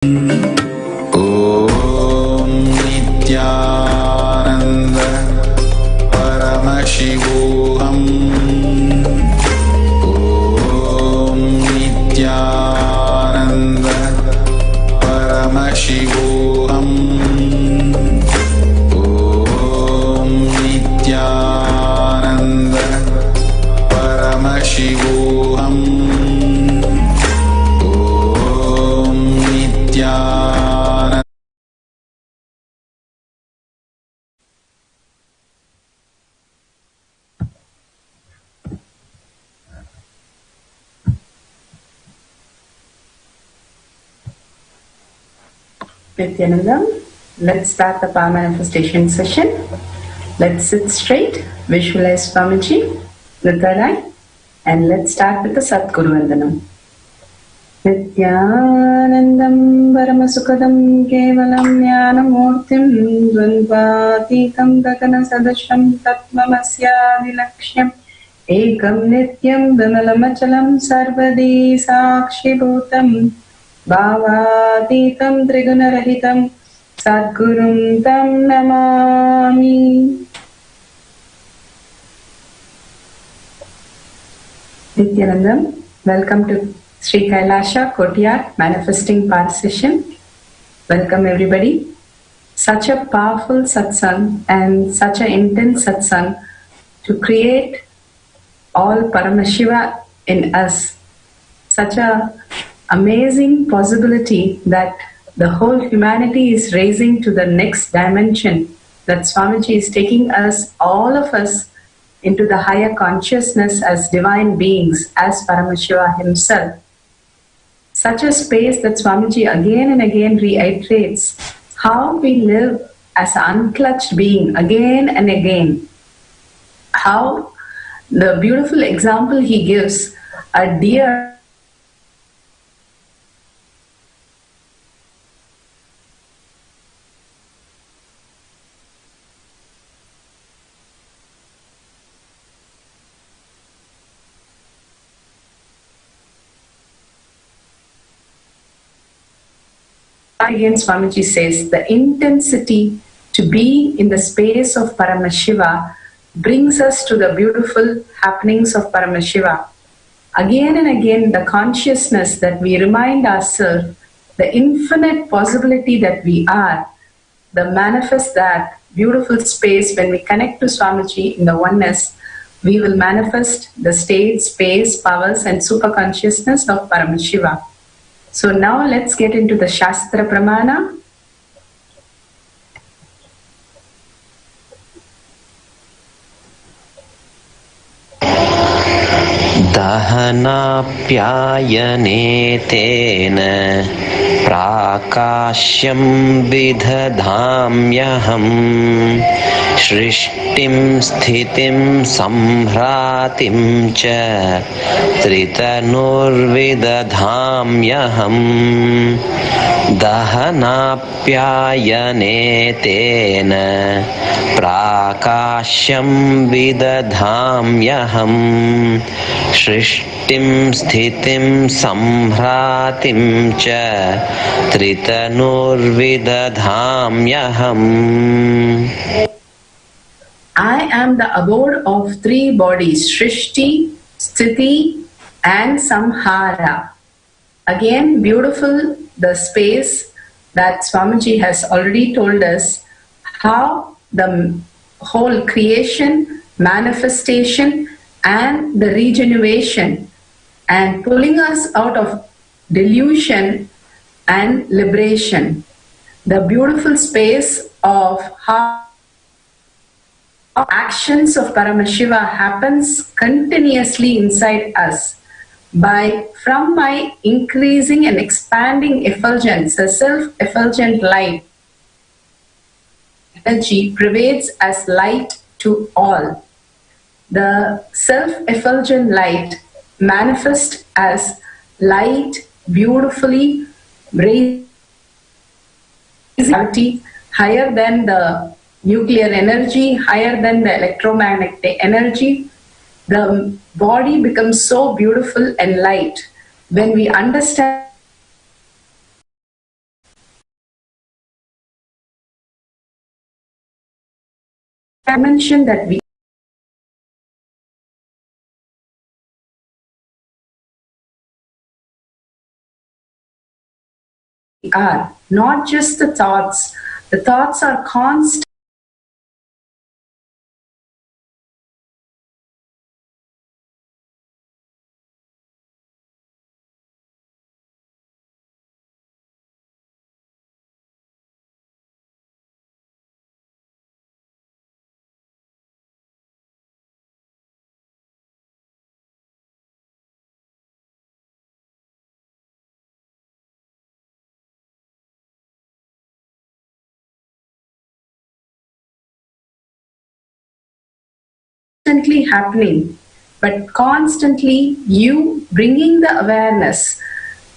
ॐ नित्यानन्द परमशिवोऽहम्। ॐ नित्यानन्द परमशिवोऽहम्। ॐ नित्यानन्द परमशिवोऽहम्। ॐ Nityanand Nithyanandam, let's start the power manifestation session. Let's sit straight, visualize Swamiji, the third eye, and let's start with the Satguru Vandanam. Nithyanandam Paramasukadam Kevalam Jnanamurtim Dvandvatitam Gagana Sadasham Tatmamasyavilaksham Ekam Nityam Dhanalamachalam Sarvadi Sakshibhutam Bhavatitam Trigunarahitam Sadgurum Tam Namami. Nithyanandam, welcome to Sri KAILASA Courtyard Manifesting Power Session. Welcome everybody. Such a powerful satsang and such an intense satsang to create all Paramashiva in us. Such a amazing possibility that the whole humanity is raising to the next dimension, that Swamiji is taking us, all of us, into the higher consciousness as divine beings, as Paramashiva himself. Such a space that Swamiji again and again reiterates how we live as an unclutched being again and again. How the beautiful example he gives, a deer again, Swamiji says, the intensity to be in the space of Paramashiva brings us to the beautiful happenings of Paramashiva. Again and again, the consciousness that we remind ourselves, the infinite possibility that we are, the manifest that beautiful space when we connect to Swamiji in the oneness, we will manifest the state, space, powers and super consciousness of Paramashiva. So now let's get into the Shastra Pramana. Dahanapyayane tena prakashyam vidhadhamyaham shrishtim sthitim samhratim cha tritanurvidadhamyaham dahanapyayane tena prakashyam vidadhamyaham shrishtim sthitim samhratim cha tritanurvidadhamyaham. I am the abode of three bodies, Shrishti, Sthiti and Samhara. Again, beautiful the space that Swamiji has already told us how the whole creation, manifestation and the regeneration and pulling us out of delusion and liberation. The beautiful space of how actions of Paramashiva happens continuously inside us from my increasing and expanding effulgence, the self-effulgent light energy pervades as light to all. The self-effulgent light manifests as light beautifully raised higher than the nuclear energy, higher than the electromagnetic energy. The body becomes so beautiful and light when we understand dimension that we are, not just the thoughts. The thoughts are constant. Constantly happening, but constantly you bringing the awareness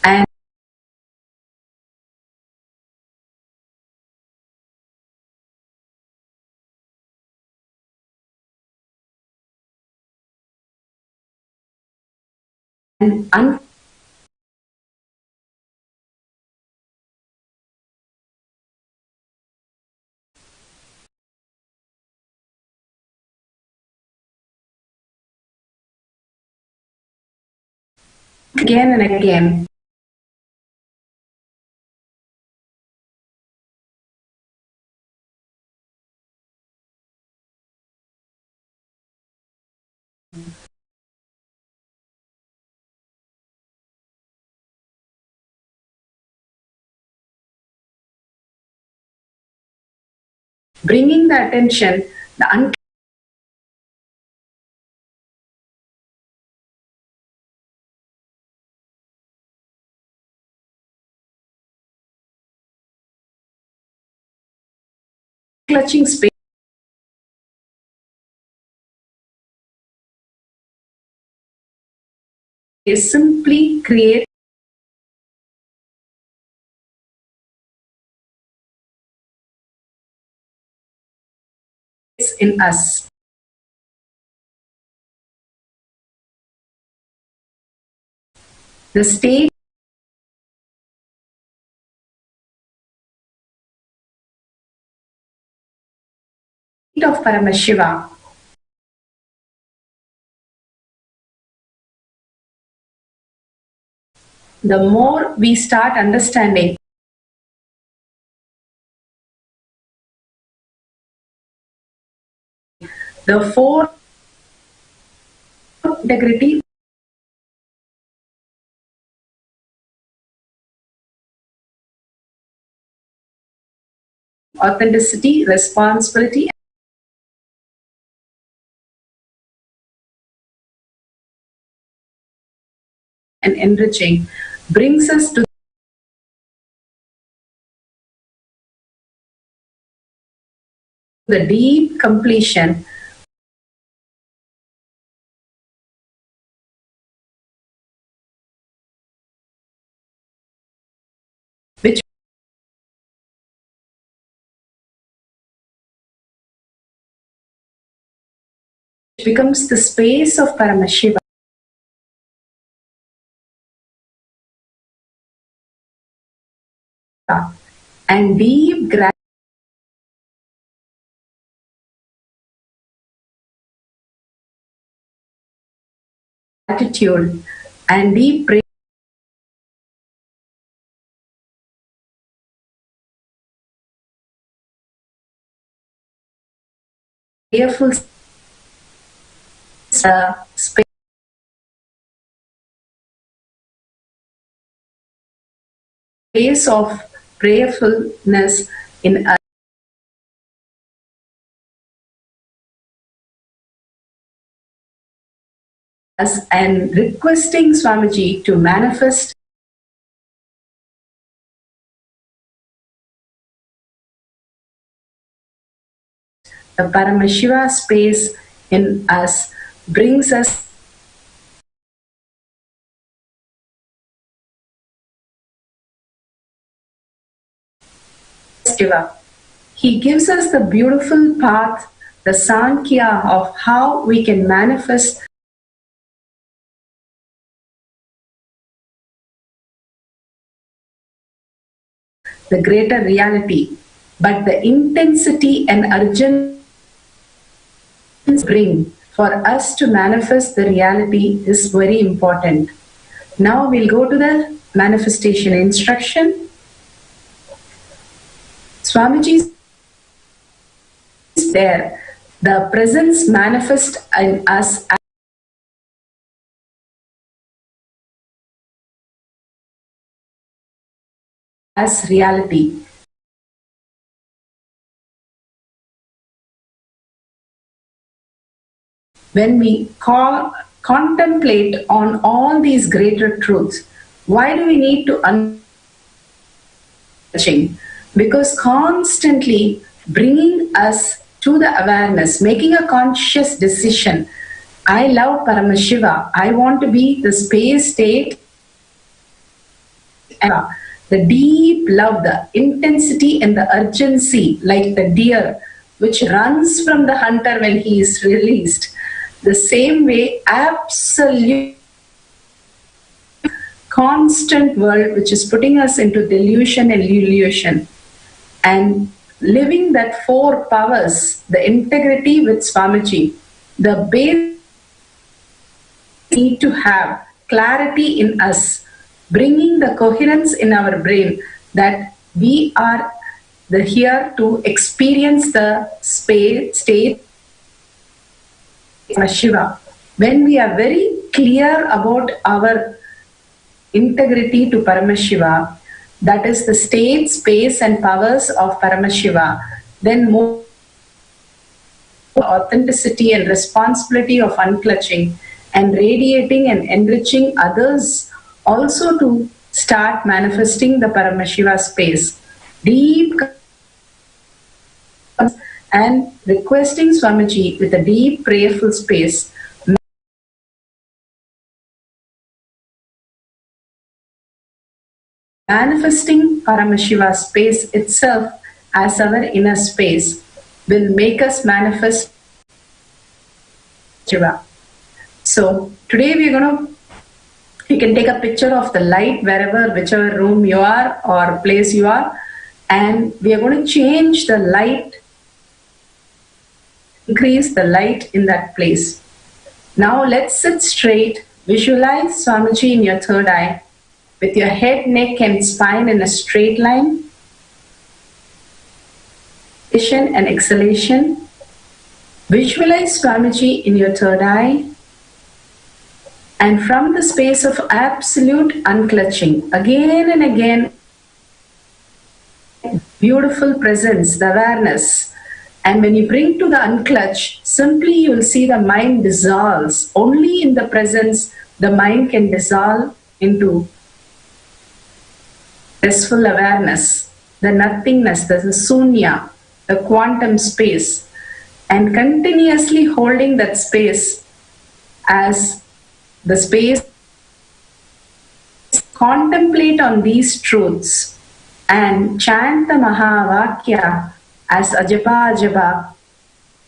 and un- again and again. Bringing the attention, the unclutching space simply creates in us. The state of Paramashiva, the more we start understanding the four integrity, authenticity, responsibility, and enriching brings us to the deep completion which becomes the space of Paramashiva and deep gratitude and deep prayerful space of prayerfulness in us and requesting Swamiji to manifest the Paramashiva space in us brings us Shiva. He gives us the beautiful path, the Sankhya of how we can manifest the greater reality. But the intensity and urgency bring for us to manifest the reality is very important. Now we'll go to the manifestation instruction. Swamiji is there. The presence manifest in us as reality. When we contemplate on all these greater truths, why do we need to because constantly bringing us to the awareness, making a conscious decision. I love Paramashiva. I want to be the space state, the deep love, the intensity and the urgency, like the deer which runs from the hunter when he is released. The same way, absolute constant world which is putting us into delusion and illusion, and living that four powers, the integrity with Swamiji, the base need to have clarity in us, bringing the coherence in our brain that we are here to experience the state Shiva. When we are very clear about our integrity to Paramashiva, that is the state, space and powers of Paramashiva, then more authenticity and responsibility of unclutching and radiating and enriching others also to start manifesting the Paramashiva space. Deep and requesting Swamiji with a deep prayerful space, manifesting Paramashiva space itself as our inner space will make us manifest Shiva. So today you can take a picture of the light wherever, whichever room you are or place you are, and we are going to change the light, increase the light in that place. Now let's sit straight, visualize Swamiji in your third eye, with your head, neck and spine in a straight line. Inhalation and exhalation. Visualize Swamiji in your third eye. And from the space of absolute unclutching, again and again, beautiful presence, the awareness. And when you bring to the unclutch, simply you will see the mind dissolves. Only in the presence, the mind can dissolve into restful awareness, the nothingness, the sunya, the quantum space, and continuously holding that space as the space. Contemplate on these truths and chant the Mahavakya as ajapa ajapa,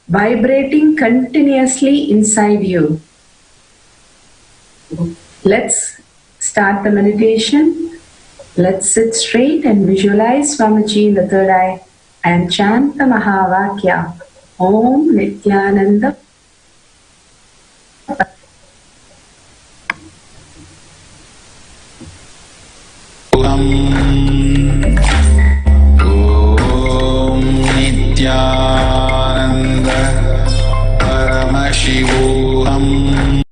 vibrating continuously inside you. Let's start the meditation. Let's sit straight and visualize Swamiji in the third eye and chant the Mahavakya. Om Nithyananda Om Nithyananda Paramashivoham.